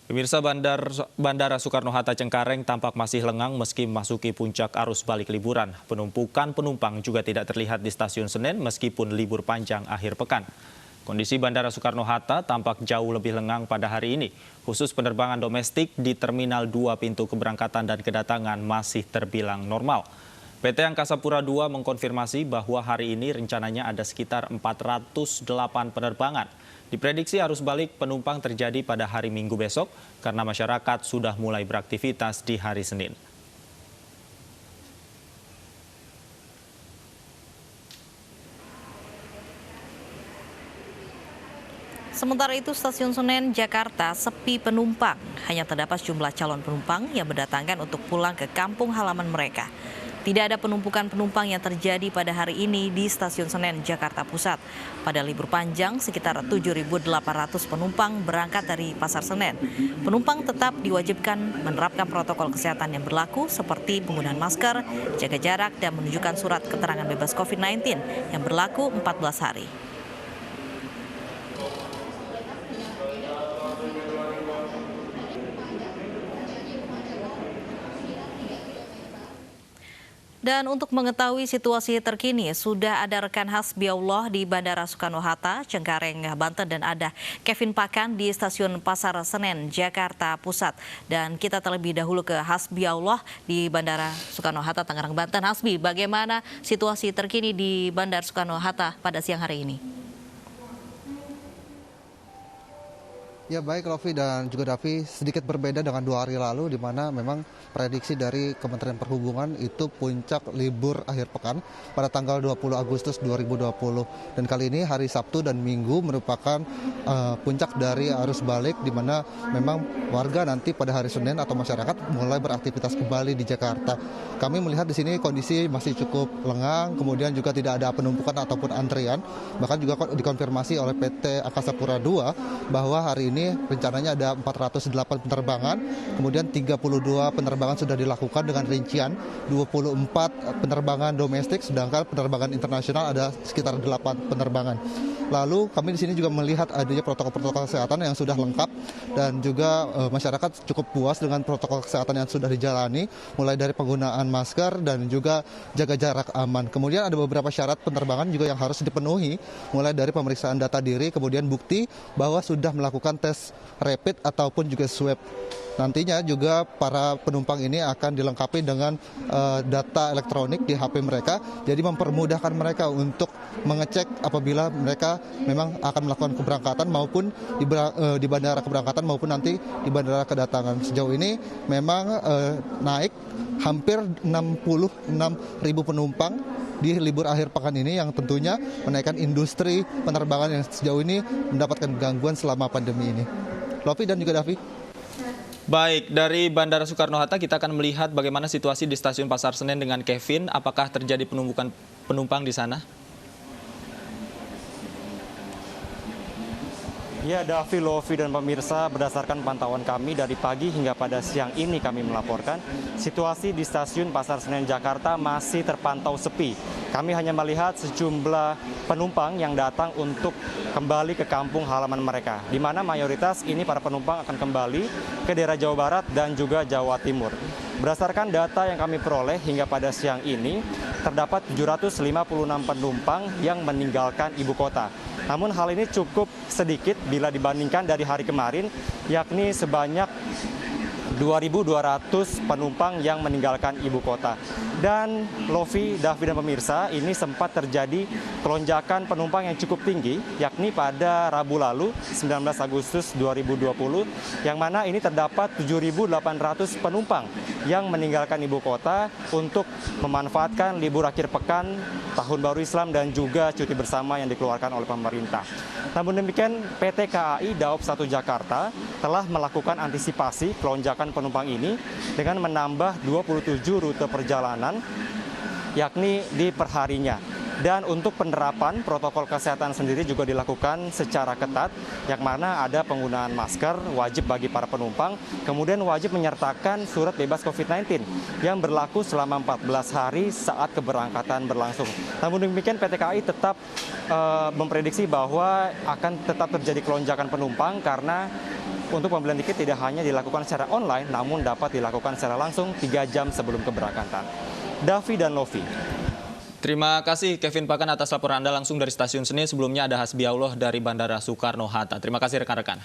Pemirsa Bandara Soekarno-Hatta Cengkareng tampak masih lengang meski memasuki puncak arus balik liburan. Penumpukan penumpang juga tidak terlihat di Stasiun Senen meskipun libur panjang akhir pekan. Kondisi Bandara Soekarno-Hatta tampak jauh lebih lengang pada hari ini. Khusus penerbangan domestik di Terminal 2 pintu keberangkatan dan kedatangan masih terbilang normal. PT Angkasa Pura II mengkonfirmasi bahwa hari ini rencananya ada sekitar 408 penerbangan. Diprediksi arus balik penumpang terjadi pada hari Minggu besok karena masyarakat sudah mulai beraktivitas di hari Senin. Sementara itu, Stasiun Senen, Jakarta sepi penumpang. Hanya terdapat sejumlah calon penumpang yang berdatangan untuk pulang ke kampung halaman mereka. Tidak ada penumpukan penumpang yang terjadi pada hari ini di Stasiun Senen, Jakarta Pusat. Pada libur panjang, sekitar 7.800 penumpang berangkat dari Pasar Senen. Penumpang tetap diwajibkan menerapkan protokol kesehatan yang berlaku seperti penggunaan masker, jaga jarak, dan menunjukkan surat keterangan bebas COVID-19 yang berlaku 14 hari. Dan untuk mengetahui situasi terkini, sudah ada rekan Hasbiaullah di Bandara Soekarno-Hatta, Cengkareng, Banten, dan ada Kevin Pakan di Stasiun Pasar Senen, Jakarta Pusat. Dan kita terlebih dahulu ke Hasbiaullah di Bandara Soekarno-Hatta, Tangerang, Banten. Hasbi, bagaimana situasi terkini di Bandara Soekarno-Hatta pada siang hari ini? Ya baik Lofi dan juga Davi, sedikit berbeda dengan 2 hari lalu di mana memang prediksi dari Kementerian Perhubungan itu puncak libur akhir pekan pada tanggal 20 Agustus 2020. Dan kali ini hari Sabtu dan Minggu merupakan puncak dari arus balik di mana memang warga nanti pada hari Senin atau masyarakat mulai beraktivitas kembali di Jakarta. Kami melihat di sini kondisi masih cukup lengang, kemudian juga tidak ada penumpukan ataupun antrian. Bahkan juga dikonfirmasi oleh PT Angkasa Pura II bahwa hari ini rencananya ada 408 penerbangan, kemudian 32 penerbangan sudah dilakukan dengan rincian 24 penerbangan domestik, sedangkan penerbangan internasional ada sekitar 8 penerbangan. Lalu kami di sini juga melihat adanya protokol-protokol kesehatan yang sudah lengkap dan juga masyarakat cukup puas dengan protokol kesehatan yang sudah dijalani, mulai dari penggunaan masker dan juga jaga jarak aman. Kemudian ada beberapa syarat penerbangan juga yang harus dipenuhi, mulai dari pemeriksaan data diri, kemudian bukti bahwa sudah melakukan tes rapid ataupun juga swab. Nantinya juga para penumpang ini akan dilengkapi dengan data elektronik di HP mereka, jadi mempermudahkan mereka untuk mengecek apabila mereka memang akan melakukan keberangkatan maupun di bandara keberangkatan maupun nanti di bandara kedatangan. Sejauh ini memang naik hampir 66.000 penumpang di libur akhir pekan ini yang tentunya menaikkan industri penerbangan yang sejauh ini mendapatkan gangguan selama pandemi ini. Lofi dan juga Davi. Baik, dari Bandara Soekarno-Hatta kita akan melihat bagaimana situasi di Stasiun Pasar Senen dengan Kevin. Apakah terjadi penumpukan penumpang di sana? Ya, Davi, Lofi, dan pemirsa, berdasarkan pantauan kami dari pagi hingga pada siang ini kami melaporkan situasi di Stasiun Pasar Senen Jakarta masih terpantau sepi. Kami hanya melihat sejumlah penumpang yang datang untuk kembali ke kampung halaman mereka, di mana mayoritas ini para penumpang akan kembali ke daerah Jawa Barat dan juga Jawa Timur. Berdasarkan data yang kami peroleh hingga pada siang ini, terdapat 756 penumpang yang meninggalkan ibu kota. Namun hal ini cukup sedikit bila dibandingkan dari hari kemarin, yakni sebanyak 2.200 penumpang yang meninggalkan ibu kota. Dan Lofi, Davi, dan pemirsa, ini sempat terjadi lonjakan penumpang yang cukup tinggi, yakni pada Rabu lalu, 19 Agustus 2020, yang mana ini terdapat 7.800 penumpang yang meninggalkan ibu kota untuk memanfaatkan libur akhir pekan, Tahun Baru Islam, dan juga cuti bersama yang dikeluarkan oleh pemerintah. Namun demikian, PT KAI Daob 1 Jakarta telah melakukan antisipasi lonjakan penumpang ini dengan menambah 27 rute perjalanan, yakni di perharinya. Dan untuk penerapan protokol kesehatan sendiri juga dilakukan secara ketat, yang mana ada penggunaan masker wajib bagi para penumpang, kemudian wajib menyertakan surat bebas COVID-19 yang berlaku selama 14 hari saat keberangkatan berlangsung. Namun demikian, PT KAI tetap memprediksi bahwa akan tetap terjadi kelonjakan penumpang karena untuk pembelian tiket tidak hanya dilakukan secara online, namun dapat dilakukan secara langsung 3 jam sebelum keberangkatan. Davi dan Lofi. Terima kasih Kevin Pakan atas laporan Anda langsung dari Stasiun Senen. Sebelumnya ada Hasbiaullah dari Bandara Soekarno-Hatta. Terima kasih rekan-rekan.